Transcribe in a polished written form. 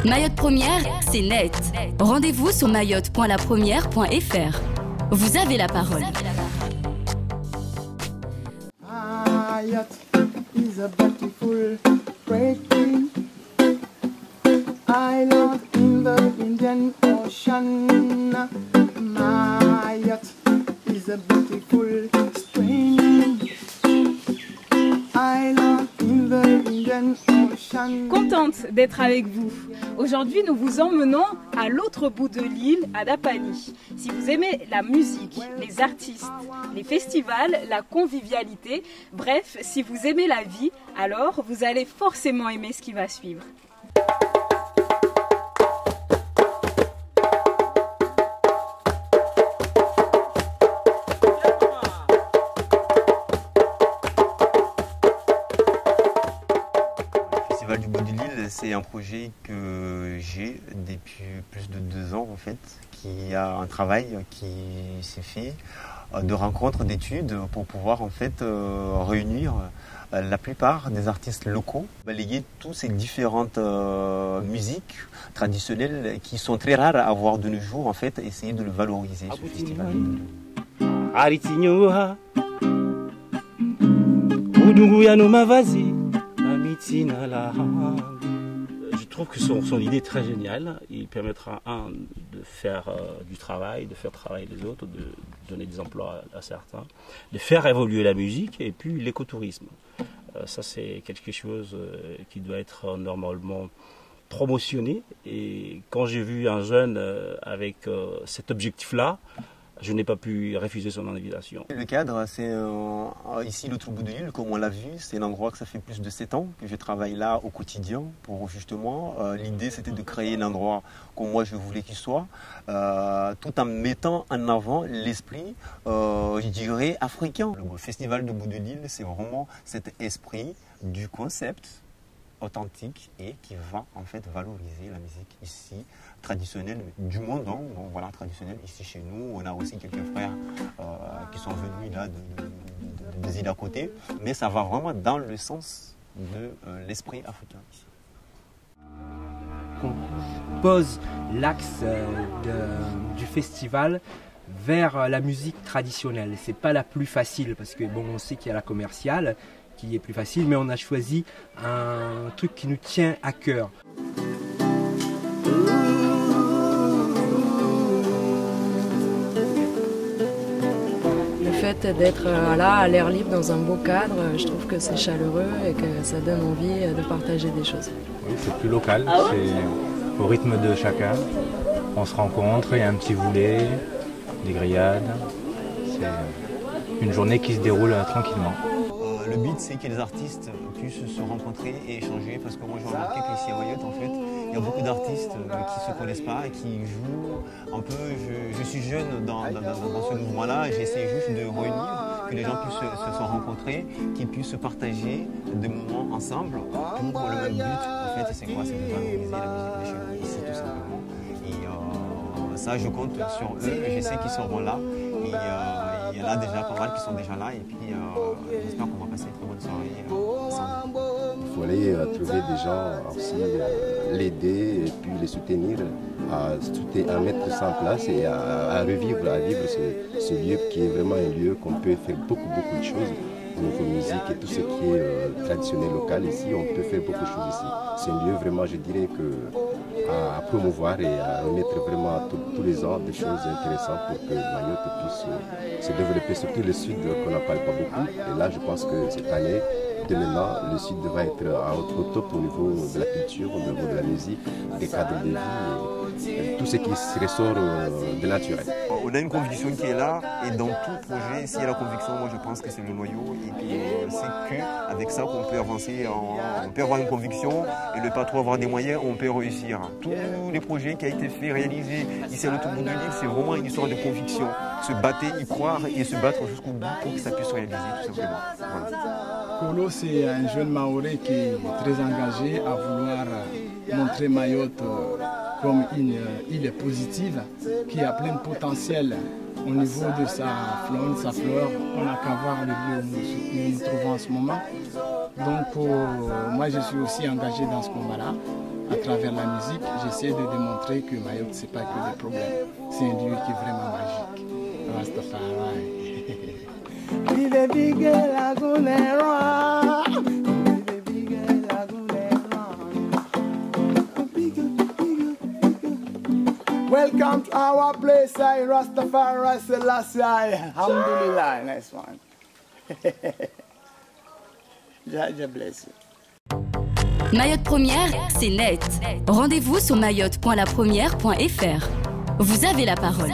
Mayotte Première, c'est net. Rendez-vous sur mayotte.lapremière.fr. Vous avez la parole. Mayotte is a beautiful, great thing. Island in the Indian Ocean. Mayotte is a beautiful, strange island in the Indian Ocean. Contente d'être avec vous. Aujourd'hui, nous vous emmenons à l'autre bout de l'île, à Dapani. Si vous aimez la musique, les artistes, les festivals, la convivialité, bref, si vous aimez la vie, alors vous allez forcément aimer ce qui va suivre. Le Festival du bout de l'île, c'est un projet que j'ai depuis plus de 2 ans en fait, qui a un travail qui s'est fait de rencontres, d'études pour pouvoir en fait réunir la plupart des artistes locaux, balayer toutes ces différentes musiques traditionnelles qui sont très rares à avoir de nos jours en fait, essayer de le valoriser ce festival. Je trouve que son idée est très géniale. Il permettra, de faire du travail, de faire travailler les autres, de donner des emplois à certains, de faire évoluer la musique et puis l'écotourisme. Ça, c'est quelque chose qui doit être normalement promotionné. Et quand j'ai vu un jeune avec cet objectif-là, je n'ai pas pu refuser son invitation. Le cadre, c'est ici l'autre bout de l'île, comme on l'a vu, c'est un endroit que ça fait plus de 7 ans que je travaille là au quotidien pour justement, l'idée c'était de créer l'endroit comme moi je voulais qu'il soit, tout en mettant en avant l'esprit, je dirais, africain. Le festival de bout de l'île, c'est vraiment cet esprit du concept authentique et qui va en fait valoriser la musique ici traditionnelle du monde. Donc voilà, traditionnelle ici chez nous. On a aussi quelques frères qui sont venus là des îles à côté, mais ça va vraiment dans le sens de l'esprit africain ici. On pose l'axe du festival vers la musique traditionnelle. C'est pas la plus facile parce que bon, on sait qu'il y a la commerciale qui est plus facile, mais on a choisi un truc qui nous tient à cœur. Le fait d'être là, à l'air libre, dans un beau cadre, je trouve que c'est chaleureux et que ça donne envie de partager des choses. Oui, c'est plus local, c'est au rythme de chacun. On se rencontre, il y a un petit volet, des grillades. C'est une journée qui se déroule tranquillement. Le but, c'est que les artistes puissent se rencontrer et échanger, parce que moi j'ai remarqué qu'ici à Mayotte, en fait, il y a beaucoup d'artistes qui ne se connaissent pas et qui jouent un peu. Je suis jeune dans ce mouvement-là, j'essaie juste de réunir, que les gens puissent se rencontrer, qu'ils puissent partager des moments ensemble pour le même but. En fait, c'est quoi? C'est de valoriser la musique de chez nous, ici, tout simplement. Et ça, je compte sur eux, je sais qu'ils seront là. Et il y en a déjà pas mal qui sont déjà là, et puis j'espère qu'on va passer une très bonne soirée ensemble. Il faut aller trouver des gens aussi, l'aider et puis les soutenir à mettre ça en place et à vivre ce lieu qui est vraiment un lieu qu'on peut faire beaucoup de choses. Au niveau musique et tout ce qui est traditionnel local ici, on peut faire beaucoup de choses ici. C'est un lieu vraiment, je dirais, à promouvoir et à remettre vraiment tous les ans des choses intéressantes pour que Mayotte puisse se développer, surtout le sud qu'on n'en parle pas beaucoup. Et là, je pense que cette année, de maintenant, le sud va être au top au niveau de la culture, au niveau de la musique, des cadres de vie et tout ce qui ressort de naturel. On a une conviction qui est là, et dans tout projet, s'il y a la conviction, moi je pense que c'est le noyau, et puis c'est qu'avec ça qu'on peut avancer, on peut avoir une conviction, et ne pas trop avoir des moyens, on peut réussir. Tous les projets qui ont été faits, réalisés ici à l'autre bout de l'île, c'est vraiment une histoire de conviction. Se battre, y croire et se battre jusqu'au bout pour que ça puisse se réaliser, tout simplement. Voilà. Kolo, c'est un jeune Maoré qui est très engagé à vouloir montrer Mayotte comme une île positive qui a plein de potentiel au niveau de sa faune, sa flore. On n'a qu'à voir le lieu où nous nous trouvons en ce moment. Donc moi je suis aussi engagé dans ce combat-là À travers la musique, j'essaie de démontrer que Mayotte, c'est pas que des problèmes. C'est un lieu qui est vraiment magique. Rastafari. Welcome to our place, Rastafari Selassie. Alhamdulillah, nice one. God bless you. Mayotte Première, c'est net. Rendez-vous sur mayotte.lapremière.fr. Vous avez la parole.